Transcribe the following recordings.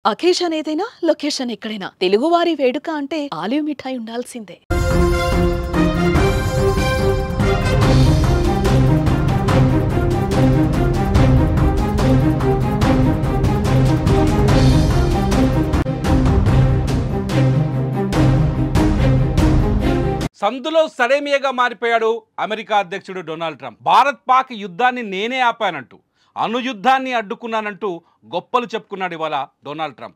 Occasion ఏదైనా location ఎక్కడైనా తెలుగువారి వేడుక అంటే ఆలివ్ మిఠాయి ఉండాల్సిందే. సందులో సడేమియాగా మారిపోయాడు అమెరికా అధ్యక్షుడు డొనాల్డ్ ట్రంప్. భారత్ పాక్ యుద్ధాన్ని నేనే ఆపానంటూ, అణుయుద్ధాన్ని అడ్డుకున్నానంటూ గొప్పలు చెప్పుకున్నాడు ఇవాళ డొనాల్డ్ ట్రంప్.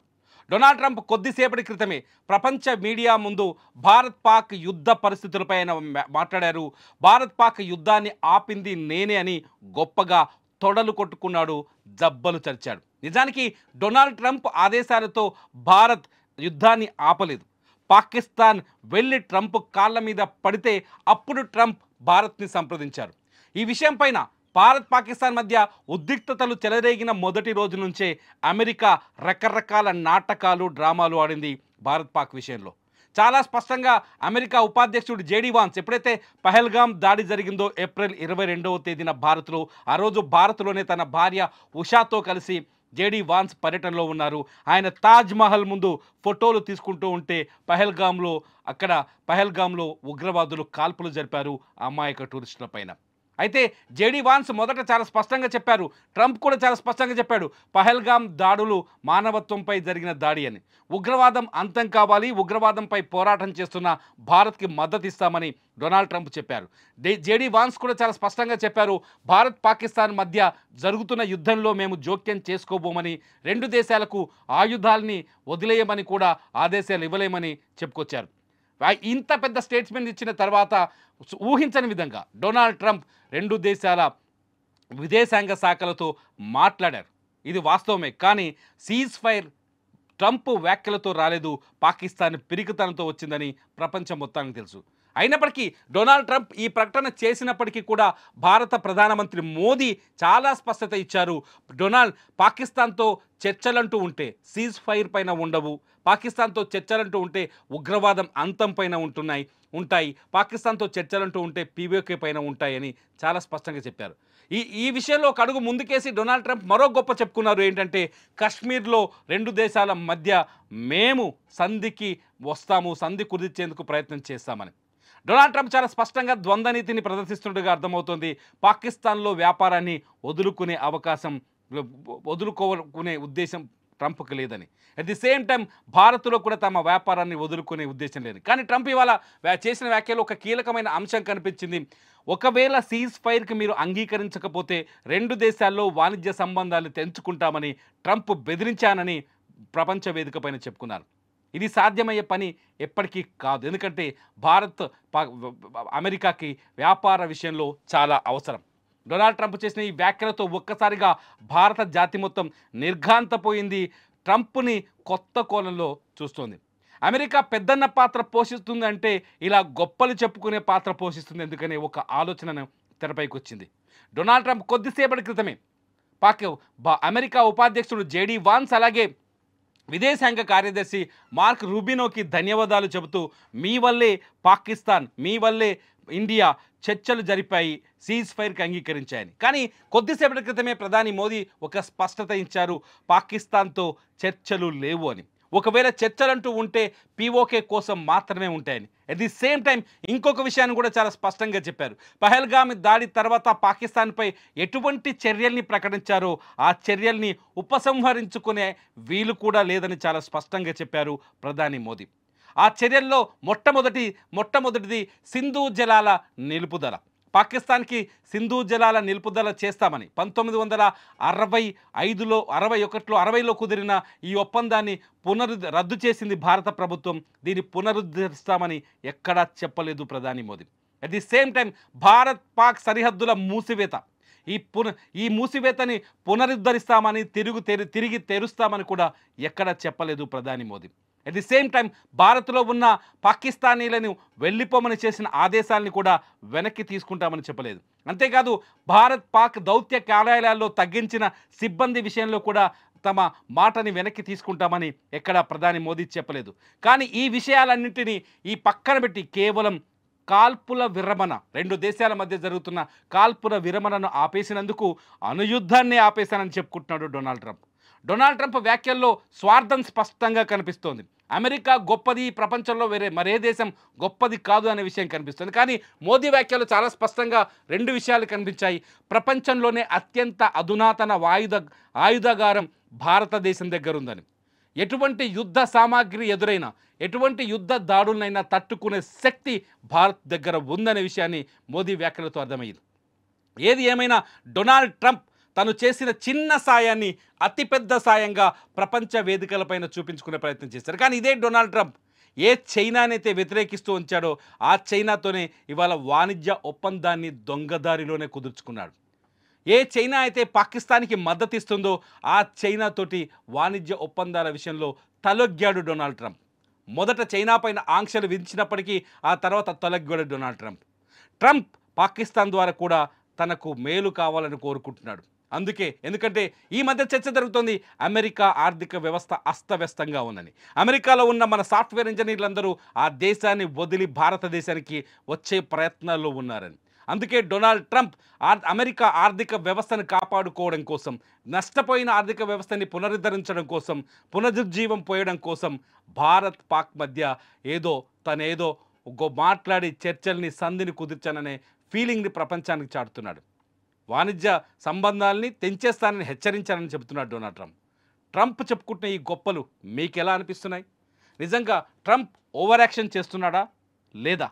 డొనాల్డ్ ట్రంప్ కొద్దిసేపటి క్రితమే ప్రపంచ మీడియా ముందు భారత్ పాక్ యుద్ధ పరిస్థితులపై ఆయన మాట్లాడారు. భారత్ పాక్ యుద్ధాన్ని ఆపింది నేనే అని గొప్పగా తొడలు కొట్టుకున్నాడు, జబ్బలు చర్చాడు. నిజానికి డొనాల్డ్ ట్రంప్ ఆదేశాలతో భారత్ యుద్ధాన్ని ఆపలేదు. పాకిస్తాన్ వెళ్ళి ట్రంప్ కాళ్ళ మీద పడితే అప్పుడు ట్రంప్ భారత్ని సంప్రదించారు. ఈ విషయం పైన భారత్ పాకిస్తాన్ మధ్య ఉద్రిక్తతలు చెలరేగిన మొదటి రోజు నుంచే అమెరికా రకరకాల నాటకాలు డ్రామాలు ఆడింది భారత్ పాక్ విషయంలో. చాలా స్పష్టంగా అమెరికా ఉపాధ్యక్షుడు జేడీ వాన్స్ ఎప్పుడైతే పహల్గామ్ దాడి జరిగిందో ఏప్రిల్ 22వ తేదీన భారత్లో, ఆ రోజు భారత్లోనే తన భార్య ఉషాతో కలిసి జేడీ వాన్స్ పర్యటనలో ఉన్నారు. ఆయన తాజ్ మహల్ ముందు ఫోటోలు తీసుకుంటూ ఉంటే పహల్గామ్లో ఉగ్రవాదులు కాల్పులు జరిపారు అమాయక టూరిస్టుల పైన. అయితే జేడీ వాన్స్ మొదట చాలా స్పష్టంగా చెప్పారు, ట్రంప్ కూడా చాలా స్పష్టంగా చెప్పాడు, పహల్గామ్ దాడులు మానవత్వంపై జరిగిన దాడి అని. ఉగ్రవాదం అంతం కావాలి, ఉగ్రవాదంపై పోరాటం చేస్తున్న భారత్కి మద్దతు ఇస్తామని డొనాల్డ్ ట్రంప్ చెప్పారు. జేడీ వాన్స్ కూడా చాలా స్పష్టంగా చెప్పారు, భారత్ పాకిస్తాన్ మధ్య జరుగుతున్న యుద్ధంలో మేము జోక్యం చేసుకోబోమని, రెండు దేశాలకు ఆయుధాలని వదిలేయమని కూడా ఆదేశాలు ఇవ్వలేమని చెప్పుకొచ్చారు. ఇంత పెద్ద స్టేట్మెంట్ ఇచ్చిన తర్వాత ఊహించని విధంగా డొనాల్డ్ ట్రంప్ రెండు దేశాల విదేశాంగ శాఖలతో మాట్లాడారు. ఇది వాస్తవమే, కానీ సీజ్ ఫైర్ ట్రంప్ వ్యాఖ్యలతో రాలేదు, పాకిస్తాన్ పిరికితనంతో వచ్చిందని ప్రపంచం మొత్తానికి తెలుసు. అయినప్పటికీ డొనాల్డ్ ట్రంప్ ఈ ప్రకటన చేసినప్పటికీ కూడా భారత ప్రధానమంత్రి మోదీ చాలా స్పష్టత ఇచ్చారు. పాకిస్తాన్తో చర్చలంటూ ఉంటే సీజ్ ఫైర్ పైన ఉండవు, పాకిస్తాన్తో చర్చలంటూ ఉంటే ఉగ్రవాదం అంతం పైన ఉంటాయి, పాకిస్తాన్తో చర్చలంటూ ఉంటే పీవీకే పైన ఉంటాయని చాలా స్పష్టంగా చెప్పారు. ఈ విషయంలో ఒక అడుగు ముందుకేసి డొనాల్డ్ ట్రంప్ మరో గొప్ప చెప్పుకున్నారు. ఏంటంటే కశ్మీర్లో రెండు దేశాల మధ్య మేము సంధికి వస్తాము, సంధి కుదిర్చేందుకు ప్రయత్నం చేస్తామని డొనాల్డ్ ట్రంప్ చాలా స్పష్టంగా ద్వంద్వ నీతిని ప్రదర్శిస్తున్నట్టుగా అర్థమవుతోంది. పాకిస్తాన్లో వ్యాపారాన్ని వదులుకునే ఉద్దేశం ట్రంప్కి లేదని, అట్ ది సేమ్ టైం భారత్లో కూడా తమ వ్యాపారాన్ని వదులుకునే ఉద్దేశం లేదు. కానీ ట్రంప్ ఇవాళ చేసిన వ్యాఖ్యలో ఒక కీలకమైన అంశం కనిపించింది. ఒకవేళ సీజ్ ఫైర్కి మీరు అంగీకరించకపోతే రెండు దేశాల్లో వాణిజ్య సంబంధాలు తెంచుకుంటామని ట్రంప్ బెదిరించానని ప్రపంచ వేదిక పైన చెప్పుకున్నారు. ఇది సాధ్యమయ్యే పని ఎప్పటికీ కాదు, ఎందుకంటే అమెరికాకి వ్యాపార విషయంలో చాలా అవసరం. డొనాల్డ్ ట్రంప్ చేసిన ఈ వ్యాఖ్యలతో ఒక్కసారిగా భారత జాతి మొత్తం నిర్ఘాంతపోయింది, ట్రంప్ని కొత్త కోణంలో చూస్తోంది. అమెరికా పెద్దన్న పాత్ర పోషిస్తుంది అంటే ఇలా గొప్పలు చెప్పుకునే పాత్ర పోషిస్తుంది ఎందుకనే ఒక ఆలోచన తెరపైకి వచ్చింది. డొనాల్డ్ ట్రంప్ కొద్దిసేపటి క్రితమే అమెరికా ఉపాధ్యక్షుడు జేడీ వాన్స్ అలాగే విదేశాంగ కార్యదర్శి మార్క్ రూబినోకి ధన్యవాదాలు చెబుతూ మీ వల్లే పాకిస్తాన్, మీ వల్లే ఇండియా చర్చలు జరిపాయి, సీజ్ ఫైర్కి అంగీకరించాయని. కానీ కొద్దిసేపటి క్రితమే ప్రధాని మోదీ ఒక స్పష్టత ఇచ్చారు, పాకిస్తాన్తో చర్చలు లేవు అని. ఒకవేళ చర్చలంటూ ఉంటే పీఓకే కోసం మాత్రమే ఉంటాయని. అట్ ది సేమ్ టైం ఇంకొక విషయాన్ని కూడా చాలా స్పష్టంగా చెప్పారు. పహల్గామ్ దాడి తర్వాత పాకిస్తాన్పై ఎటువంటి చర్యల్ని ప్రకటించారో ఆ చర్యల్ని ఉపసంహరించుకునే వీలు కూడా లేదని చాలా స్పష్టంగా చెప్పారు ప్రధాని మోదీ. ఆ చర్యల్లో మొట్టమొదటిది సింధు జలాల నిలుపుదల. పాకిస్తాన్కి సింధు జలాల నిలుపుదల చేస్తామని 1961లో కుదిరిన ఈ ఒప్పందాన్ని రద్దు చేసింది భారత ప్రభుత్వం. దీన్ని పునరుద్ధరిస్తామని ఎక్కడా చెప్పలేదు ప్రధాని Modi. At the same time Bharat Pak సరిహద్దుల మూసివేత, ఈ మూసివేతని పునరుద్ధరిస్తామని తిరిగి తెరుస్తామని కూడా ఎక్కడా చెప్పలేదు ప్రధాని Modi. At the same time భారత్లో ఉన్న పాకిస్తానీలను వెళ్ళిపోమని చేసిన ఆదేశాలని కూడా వెనక్కి తీసుకుంటామని చెప్పలేదు. అంతేకాదు భారత్ పాక్ దౌత్య కార్యాలయాల్లో తగ్గించిన సిబ్బంది విషయంలో కూడా తమ మాటని వెనక్కి తీసుకుంటామని ఎక్కడా ప్రధాని మోదీ చెప్పలేదు. కానీ ఈ విషయాలన్నింటినీ ఈ పక్కన పెట్టి కేవలం కాల్పుల విరమణ, రెండు దేశాల మధ్య జరుగుతున్న కాల్పుల విరమణను ఆపేసినందుకు అణుయుద్ధాన్ని ఆపేశానని చెప్పుకుంటున్నాడు డొనాల్డ్ ట్రంప్. డొనాల్డ్ ట్రంప్ వ్యాఖ్యల్లో స్వార్థం స్పష్టంగా కనిపిస్తోంది. అమెరికా గొప్పది, ప్రపంచంలో వేరే మరే దేశం గొప్పది కాదు అనే విషయం కనిపిస్తుంది. కానీ మోదీ వ్యాఖ్యలు చాలా స్పష్టంగా రెండు విషయాలు కనిపించాయి. ప్రపంచంలోనే అత్యంత అధునాతన ఆయుధాగారం భారతదేశం దగ్గర ఉందని, ఎటువంటి యుద్ధ సామాగ్రి ఎదురైనా, ఎటువంటి యుద్ధ దాడులనైనా తట్టుకునే శక్తి భారత్ దగ్గర ఉందనే విషయాన్ని మోదీ వ్యాఖ్యలతో అర్థమయ్యింది. ఏది ఏమైనా డొనాల్డ్ ట్రంప్ తను చేసిన చిన్న సాయాన్ని అతిపెద్ద సాయంగా ప్రపంచ వేదికలపైన చూపించుకునే ప్రయత్నం చేశారు. కానీ ఇదే డొనాల్డ్ ట్రంప్ ఏ చైనానైతే వ్యతిరేకిస్తూ ఉంచాడో ఆ చైనాతోనే ఇవాళ వాణిజ్య ఒప్పందాన్ని దొంగదారిలోనే కుదుర్చుకున్నాడు. ఏ చైనా అయితే పాకిస్తాన్కి మద్దతు ఇస్తుందో ఆ చైనాతోటి వాణిజ్య ఒప్పందాల విషయంలో తలొగ్గాడు డొనాల్డ్ ట్రంప్. మొదట చైనా పైన ఆంక్షలు విధించినప్పటికీ ఆ తర్వాత తలొగ్గాడు డొనాల్డ్ ట్రంప్. ట్రంప్ పాకిస్తాన్ ద్వారా కూడా తనకు మేలు కావాలని కోరుకుంటున్నాడు. ఎందుకంటే ఈ మధ్య చర్చ జరుగుతోంది, అమెరికా ఆర్థిక వ్యవస్థ అస్తవ్యస్తంగా ఉందని. అమెరికాలో ఉన్న మన సాఫ్ట్వేర్ ఇంజనీర్లందరూ ఆ దేశాన్ని వదిలి భారతదేశానికి వచ్చే ప్రయత్నాల్లో ఉన్నారని. అందుకే డొనాల్డ్ ట్రంప్ అమెరికా ఆర్థిక వ్యవస్థను కాపాడుకోవడం కోసం, నష్టపోయిన ఆర్థిక వ్యవస్థని పునరుద్ధరించడం కోసం, పునరుజ్జీవం పోయడం కోసం భారత్ పాక్ మధ్య తనేదో మాట్లాడి చర్చల్ని సంధిని కుదిర్చాననే ఫీలింగ్ని ప్రపంచానికి చాటుతున్నాడు. వాణిజ్య సంబంధాలని తెంచేస్తానని హెచ్చరించానని చెబుతున్నాడు డొనాల్డ్ ట్రంప్. ట్రంప్ చెప్పుకుంటున్న ఈ గొప్పలు మీకు ఎలా అనిపిస్తున్నాయి? నిజంగా ట్రంప్ ఓవర్ యాక్షన్ చేస్తున్నాడా లేదా?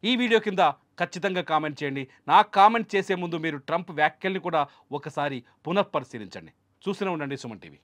ఈ వీడియో కింద ఖచ్చితంగా కామెంట్ చేయండి. నాకు కామెంట్ చేసే ముందు మీరు ట్రంప్ వ్యాఖ్యల్ని కూడా ఒకసారి పునఃపరిశీలించండి. చూస్తూనే ఉండండి సుమన్ టీవీ.